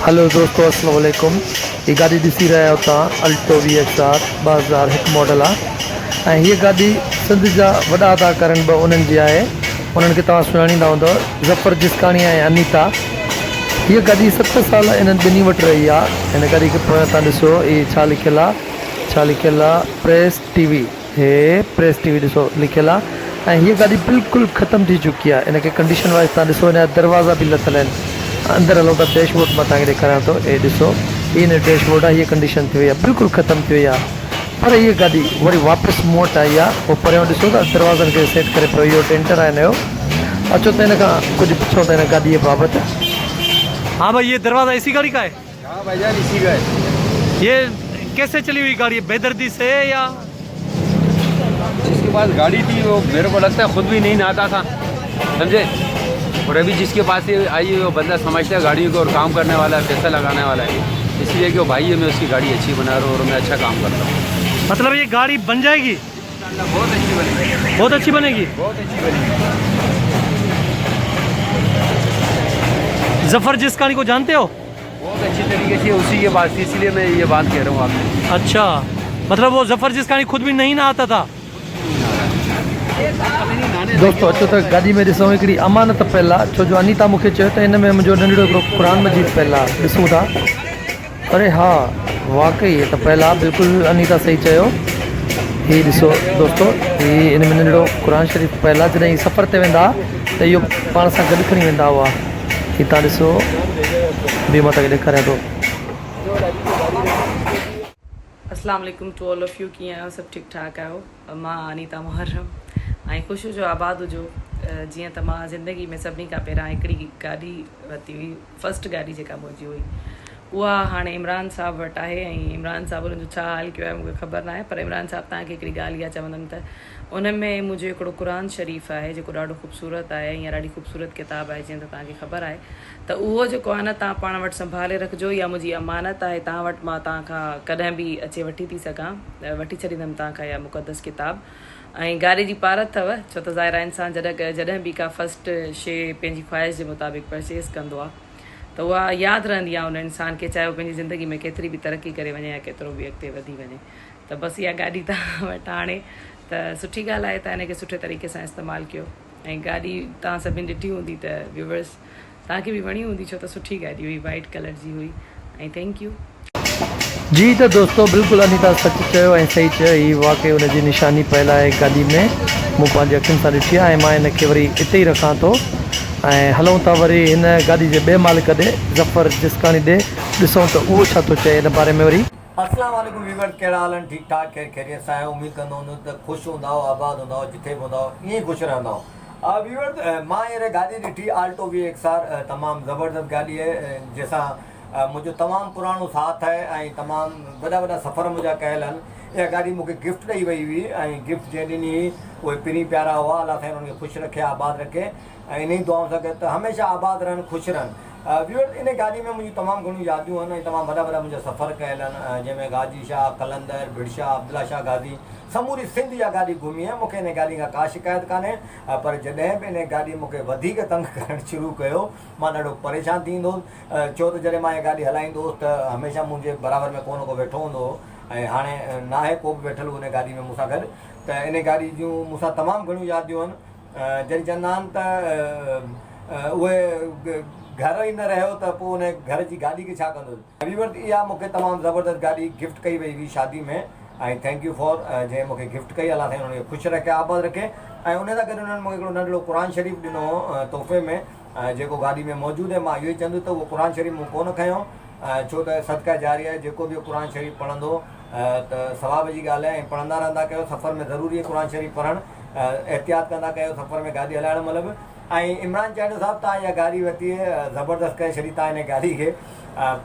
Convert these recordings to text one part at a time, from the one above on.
Hello दोस्तों, अस्सलाम वालेकुम। ये गाड़ी ॾिसी रहिया आहियो तव्हां, अल्टो VXR 2001 मॉडल आहे ऐं हीअ गाॾी सिंध जा वॾा अदाकारनि ॿ उन्हनि जी आहे। उन्हनि खे तव्हां सुञाणींदा हूंदव, ज़फ़र जिसकाणी ऐं अनीता। हीअ गाॾी 7 साल इन्हनि ॿिन्ही वटि रही आहे। हिन गाॾी खे पोयां तव्हां ॾिसो, इहे छा लिखियलु आहे, प्रेस टीवी। हे प्रेस टीवी ॾिसो लिखियलु आहे। ऐं हीअ गाॾी बिल्कुलु ख़तमु थी चुकी आहे। इनखे कंडीशन वाइज़ तव्हां ॾिसो, हिन जा दरवाज़ा बि लथल आहिनि। अंदरि हलो त डैशबोर्ड मां तव्हांखे ॾेखारियां थो। हे ॾिसो, हीअ डैशबोर्ड आहे, हीअ कंडीशन थी वई आहे, बिल्कुलु ख़तमु थी वई आहे। पर हीअ गाॾी वरी वापसि मूं वटि आई आहे। पोइ परियां ॾिसो त दरवाज़नि खे सेट करे पियो। इहो टेंटर आहे हिन जो। अचो त हिन खां कुझु पुछो त हिन गाॾीअ बाबति। हाँ भाई, ये दरवाज़ा इसी गाड़ी का है? हाँ भाईजान, इसी का है। ये कैसे चली हुई गाड़ी है, बेदर्दी से या? जिसके पास गाड़ी थी वो मेरे को लगता है खुद भी नहीं नहाता था, समझे। और अभी जिसके पास ये आई है वो बंदा समझता है गाड़ी को और काम करने वाला है, पैसा लगाने वाला है। इसलिए कि वो भाई है, मैं उसकी गाड़ी अच्छी बना रहा हूँ और मैं अच्छा काम करता हूँ। मतलब ये गाड़ी बन जाएगी? बहुत अच्छी बनेगी, बहुत अच्छी बनेगी। बहुत अच्छी बनेगी। ज़फ़र जिसकाणी को जानते हो? बहुत अच्छी तरीके से उसी के पास थी, इसलिए मैं ये बात कह रहा हूँ आपसे। अच्छा, मतलब वो ज़फ़र जिसकाणी खुद भी नहीं नहाता था? दोस्तों अचो त गाॾी में ॾिसूं हिकिड़ी अमानत पियल आहे। छो जो अनीता मूंखे चयो त हिन में मुंहिंजो नंढिड़ो हिकिड़ो क़ुरान मजीद पियल आहे। ॾिसूं था। अरे हा, वाक़ई इहे त पियल आहे, बिल्कुलु अनीता सही चयो। हीअ ॾिसो दोस्तों, हीअ हिन में नंढिड़ो क़ुरान शरीफ़ पियल आहे। जॾहिं सफ़र ते वेंदा त इहो पाण सां गॾु खणी वेंदा हुआ। हीअ तव्हां ॾिसो, ॿियो मां तव्हांखे ॾेखारियां थो। अस्सलाम वालेकुम टू ऑल ऑफ यू। कीअं आहियो? सभु ठीकु ठाक आहियो? मां अनीता मुहर्रम ऐं ख़ुशि हुजो, आबाद हुजो। जीअं त मां ज़िंदगी में सभिनी खां पहिरां हिकिड़ी गाॾी वरिती हुई। फस्ट गाॾी जेका मुंहिंजी हुई उहा हाणे इमरान साहब वटि आहे। ऐं इमरान साहब उन्हनि जो छा हाल कयो आहे मूंखे ख़बर न आहे, पर इमरान साहब तव्हांखे हिकिड़ी ॻाल्हि इहा चवंदमि त उन में मुंहिंजो हिकिड़ो क़ुरान शरीफ़ आहे जेको ॾाढो ख़ूबसूरत आहे। ईअं ॾाढी ख़ूबसूरत किताबु आहे, जीअं त तव्हांखे ख़बर आहे। त उहो जेको आहे न, तव्हां पाण वटि संभाले रखिजो। इहा मुंहिंजी अमानत आहे तव्हां वटि। मां तव्हांखां कॾहिं बि अचे वठी थी सघां, वठी छॾींदमि तव्हांखां इहा मुक़दस किताबु। ऐं गाॾी जी पारत अथव, छो त ज़ाहिर आहे इंसानु जॾहिं बि का फस्ट शइ पंहिंजी ख़्वाहिश जे मुताबिक़ परचेज़ कंदो आहे त उहा यादि रहंदी आहे उन इंसान खे, चाहे उहो पंहिंजी ज़िंदगी में केतिरी बि तरक़ी करे वञे या केतिरो बि अॻिते वधी वञे। त बसि इहा गाॾी तव्हां वटि हाणे त सुठी ॻाल्हि आहे। त हिनखे सुठे तरीक़े सां इस्तेमालु कयो। ऐं गाॾी तव्हां सभिनी ॾिठी हूंदी त व्यूवर्स तव्हांखे बि वणी हूंदी, छो त सुठी गाॾी हुई, वाइट कलर जी हुई। ऐं थैंक यू जी। त दोस्तों बिल्कुलु अनीता सच चयो ऐं सही चयो। हीअ वाक़ई हुनजी निशानी पियल आहे गाॾी में। मूं पंहिंजी अखियुनि सां ॾिठी आहे ऐं मां हिनखे वरी हिते ई रखां थो। ऐं हलूं था वरी हिन गाॾी जे ॿिए मालिक ॾे, ज़फ़र जिसकाणी ॾे, ॾिसूं त उहो छा थो चए हिन बारे में वरी। अस्सलाम वालेकुम वीवर, कहिड़ा हाल आहिनि? ठीकु ठाक, ख़ैर ख़ैरियत सां आहियो। उमेदु कंदो हूंदो त ख़ुशि हूंदा, आबाद हूंदा, जिथे बि हूंदा ईअं ई ख़ुशि रहंदा। वीवर, मां हींअर गाॾी ॾिठी आल्टो VXR, तमामु ज़बरदस्त गाॾी आहे जंहिंसां मुंहिंजो तमामु पुराणो साथ आहे ऐं तमामु वॾा वॾा सफ़र मुंहिंजा कयल आहिनि। इहा गाॾी मूंखे गिफ्ट ॾेई वई हुई ऐं गिफ्ट जंहिं ॾिनी हुई उहे पिनी प्यारा हुआ। अलाह साईं उन्हनि खे ख़ुशि रखे, आबाद रखे ऐं इन ई दुआउनि सां गॾु त हमेशह आबाद रहनि, ख़ुशि रहनि। व्यूअर, इन गाॾी में मुंहिंजी तमामु घणियूं यादियूं आहिनि ऐं तमामु वॾा वॾा मुंहिंजा सफ़र कयल आहिनि, जंहिंमें गाजी शाह, कलंदर, भिड़शाह, अब्दुल्ला शाह गाज़ी, समूरी सिंध इहा गाॾी घुमी आहे। मूंखे इन गाॾी खां का शिकायत कान्हे। पर जॾहिं बि इन गाॾी मूंखे वधीक तंग करणु शुरू कयो, मां ॾाढो परेशान थींदो हुउसि। छो त जॾहिं मां इहा गाॾी हलाईंदो हुउसि त हमेशह मुंहिंजे बराबरि में को न को वेठो हूंदो हो ऐं हाणे न आहे को बि वेठल हुन गाॾी में मूंसां गॾु। त इन गाॾी जूं मूंसां तमामु घणियूं यादियूं आहिनि। जॾहिं चवंदा आहिनि त उहे घर ई न रहियो त पोइ उन घर जी गाॾी खे छा कंदो। वीवर, इहा मूंखे तमामु ज़बरदस्त गाॾी गिफ्ट कई वई हुई शादी में ऐं थैंक यू फॉर जंहिं मूंखे गिफ्ट कई। अलाह साईं उन्हनि खे ख़ुशि रखे, आबाद रखे। ऐं उन सां गॾु उन्हनि मूंखे हिकिड़ो नंढिड़ो क़ुरान शरीफ़ ॾिनो तोहफ़े में, जेको गाॾी में मौजूदु आहे। मां इहो ई चवंदुसि त उहो क़ुरान शरीफ़ मूं कोन खयों, छो त सदका जारी आहे। जेको बि क़ुरान शरीफ़ पढ़ंदो त सवाब जी ॻाल्हि आहे ऐं पढ़ंदा रहंदा कयो। सफ़र में ज़रूरी आहे क़ुरान शरीफ़ पढ़णु, एहतियात कंदा कयो सफ़र में गाॾी हलाइण महिल बि। ऐं इमरान चांडो साहब, तव्हां इहा गाॾी वरिती आहे, ज़बरदस्त करे छॾी तव्हां हिन गाॾी खे।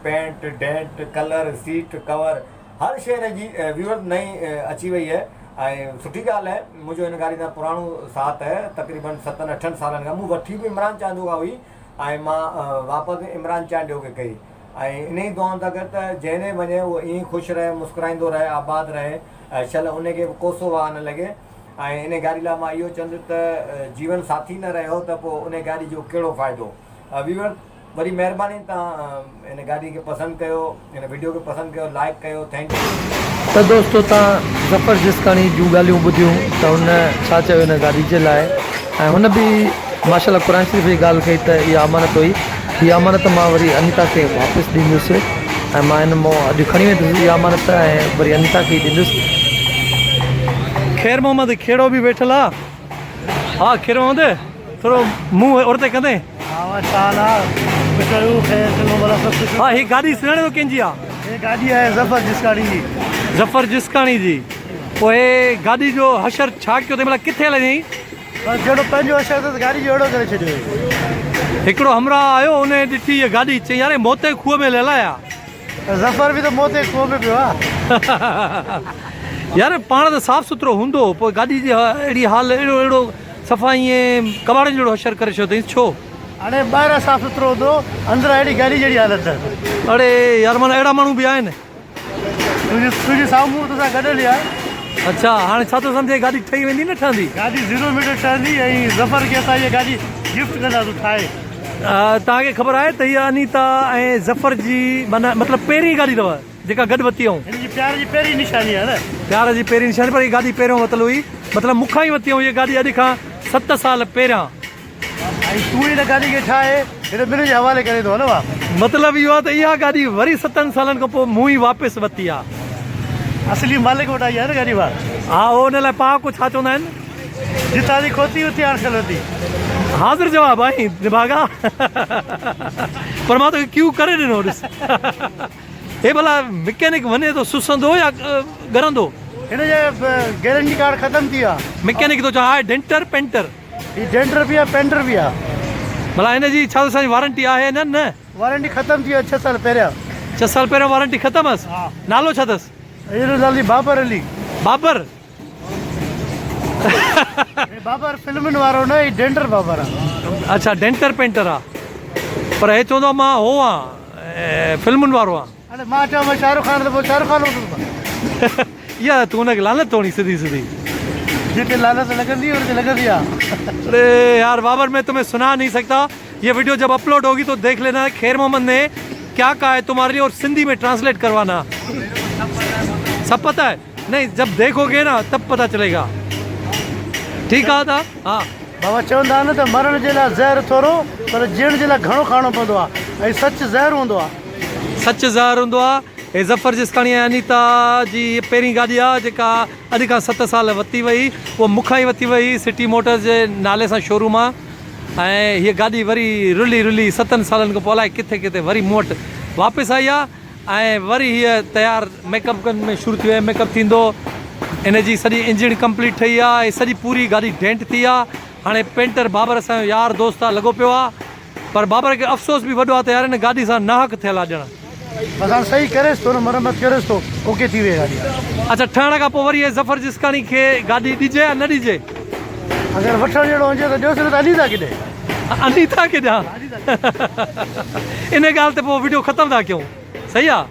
Paint, dent, colour, seat cover, हर शइ हिन जी व्यूअर नई अची वई आहे ऐं सुठी ॻाल्हि आहे। मुंहिंजो हिन गाॾी सां पुराणो साथ आहे, तक़रीबन 7-8 सालनि खां। मूं वठी बि इमरान चांडो खां हुई ऐं मां वापसि इमरान चांडो खे कई। ऐं इन ई दुआउनि सां गॾु त जंहिं वञे उहो ईअं ख़ुशि रहे, मुस्कुराईंदो रहे, आबाद रहे, शल उनखे बि कोसो वाह न लॻे। ऐं इन गाॾी लाइ मां इहो चवंदुसि त जीवन साथी न रहियो त पोइ उन गाॾी जो कहिड़ो फ़ाइदो। वीवर, वरी महिरबानी तव्हां इन गाॾी खे पसंदि कयो, इन वीडियो खे पसंदि कयो, लाइक कयो, थैंक यू। त दोस्तो तव्हां ज़फ़र जिस्काणी जूं ॻाल्हियूं ॿुधियूं त हुन छा चयो हिन गाॾी जे लाइ, ऐं हुन बि माशाल्लाह क़ुर शरीफ़ जी ॻाल्हि कई त इहा अमानत हुई। हीअ अमानत मां वरी अनीता खे वापसि ॾींदुसि ऐं मां हिन मां अॼु खणी वेंदुसि इहा अमानत ऐं वरी अनीता खे ई ॾींदुसि। खैर मोहम्मद खेड़ो भी बैठल आ। हाँ खैर मोहम्मद थोड़ो मुंह उरते कंदे। हाँ ये गाड़ी सुञाणे तो कंहिंजी आ? ये गाड़ी है ज़फ़र जिस्काणी जी। ज़फ़र जिस्काणी जी। पोइ हे गाॾी जो हशर छा कयो तंहिं महिल किथे हलाईं? बस जहिड़ो पंहिंजो अशर त गाड़ी जो अहिड़ो करे छॾियो। हिकिड़ो हमरा आयो उन ॾिठी इहा गाॾी, चई यार मोते खूह में हलाया। ज़फ़र बि त मोते खूह में पियो आहे। यार पाण त साफ़ सुथरो हूंदो, पोइ गाॾी जी अहिड़ी हाल अहिड़ो सफ़ा ईअं कबाड़नि जहिड़ो हशर करे छॾियो अथई छो? हाणे ॿाहिरां साफ़ सुथरो हूंदो, अंदरां अहिड़ी गाड़ी जहिड़ी हालत आहे। अड़े यार माना अहिड़ा माण्हू बि आहिनि। तुंहिंजे साम्हूं तोसां गॾियल आहे। अच्छा हाणे छा थो सम्झे गाॾी ठही वेंदी न ठहंदी? गाड़ी 0 मीटर ठहंदी ऐं ज़फ़र खे असां इहा गाॾी गिफ्ट कंदासीं ठाहे। तव्हांखे ख़बर आहे त हीअ अनीता ऐं ज़फ़र जी माना मतिलबु पहिरीं गाॾी अथव जेका गॾु वरिती हुयूं? हिन जी प्यार जी पहिरीं निशानी आहे न। प्यार जी पहिरीं निशानी, पर हीअ गाॾी पहिरियों वरितल हुई, मतिलबु मूंखां ई वरिती हुई हीअ गाॾी अॼु खां 7 साल पहिरियां। ऐं तूं हिन गाॾी खे ठाहे हिन ॿिन्हिनि जे हवाले करे थो हलो आहे। मतिलबु इहो आहे त इहा गाॾी वरी 7 सालनि खां पोइ मूं ई वापसि वरिती आहे। असली मालिक वटि आई आहे न गाॾी वार। हा हुन लाइ पहाको छा चवंदा आहिनि? जितां जी खोती उते हाणे खलंदी। हाज़िर जवाब आई निभागा। पर मां तोखे क्यू करे ॾिनो ॾिस। हे भला मैकेनिक वञे थो सुसंदो या ॻरंदो? हिन जे गारंटी कार्ड ख़तम थी आहे। मैकेनिक थो चवां डेंटर पेंटर। ही डेंटर भी आहे पेंटर भी आहे। भला हिन जी छा असांजी वारंटी आहे? न न वारंटी ख़तम थी आहे 6 साल पहिरियां। 6 साल पहिरियों वारंटी ख़तम हुअसि। नालो छा अथसि? हिन नाली बाबर अली। बाबर? बाबर फिल्मनि वारो न, ही डेंटर बाबर आहे। अच्छा डेंटर पेंटर आहे, पर हे चवंदो आहे मां हो आहियां फिल्मुनि वारो आहे। हाणे मां चवां मां शाहरुख़ खान त पोइ शाहरुख़ खान हूंदो। इहा तूं हुनखे लानत थोड़ी सिधी सिधी। जिते लानत लगंदी उनते लगंदी आहे। अरे यार बाबर मैं तुम्हें सुना नहीं सकता, ये वीडियो जब अपलोड होगी तो देख लेना। खैर मोहम्मद ने क्या कहा है तुम्हारे लिए और सिंधी में ट्रांसलेट करवाना। सब पता है? नहीं जब देखोगे ना तब पता चलेगा। ठीक कहा था? हाँ बाबा चवंदा न त मरण जे लाइ ज़हर थोरो पर जीअण जे लाइ घणो खाइणो पवंदो आहे ऐं सच ज़हर हूंदो आहे। सच ज़हर हूंदो आहे। हे ज़फ़र जिस्काणी ऐं अनीता जी पहिरीं गाॾी आहे जेका अॼु खां 7 साल वरिती वई, उहा मूंखां ई वरिती वई सिटी मोटर्स जे नाले सां शोरूम आहे। ऐं हीअ गाॾी वरी रुली रुली 7 सालनि खां पोइ अलाए किथे किथे वरी मूं वटि वापसि आई आहे ऐं वरी हीअ तयारु मेकअप में शुरू थी वई। मेकअप थींदो, इन जी सॼी इंजन कंप्लीट ठही आहे ऐं सॼी पूरी गाॾी डेंट थी आहे। हाणे पेंटर बाबर असांजो यार दोस्त आहे लॻो पियो आहे, पर बाबर खे अफ़सोस बि वॾो आहे त यार हिन गाॾी सां नाहक थियल आहे ॼण। असां सही करेसि थो न, मरम्मत करेसि थो, ओके थी वई गाॾी। अच्छा ठहण खां पोइ वरी ज़फ़र जिस्काणी खे गाॾी ॾिजे या न ॾिजे? अगरि वठणु जहिड़ो हुजे त ॾियोसि न त अनीता केॾे। अनीता खे ॾियां? इन ॻाल्हि ते पोइ वीडियो ख़तमु था कयूं, सही आहे?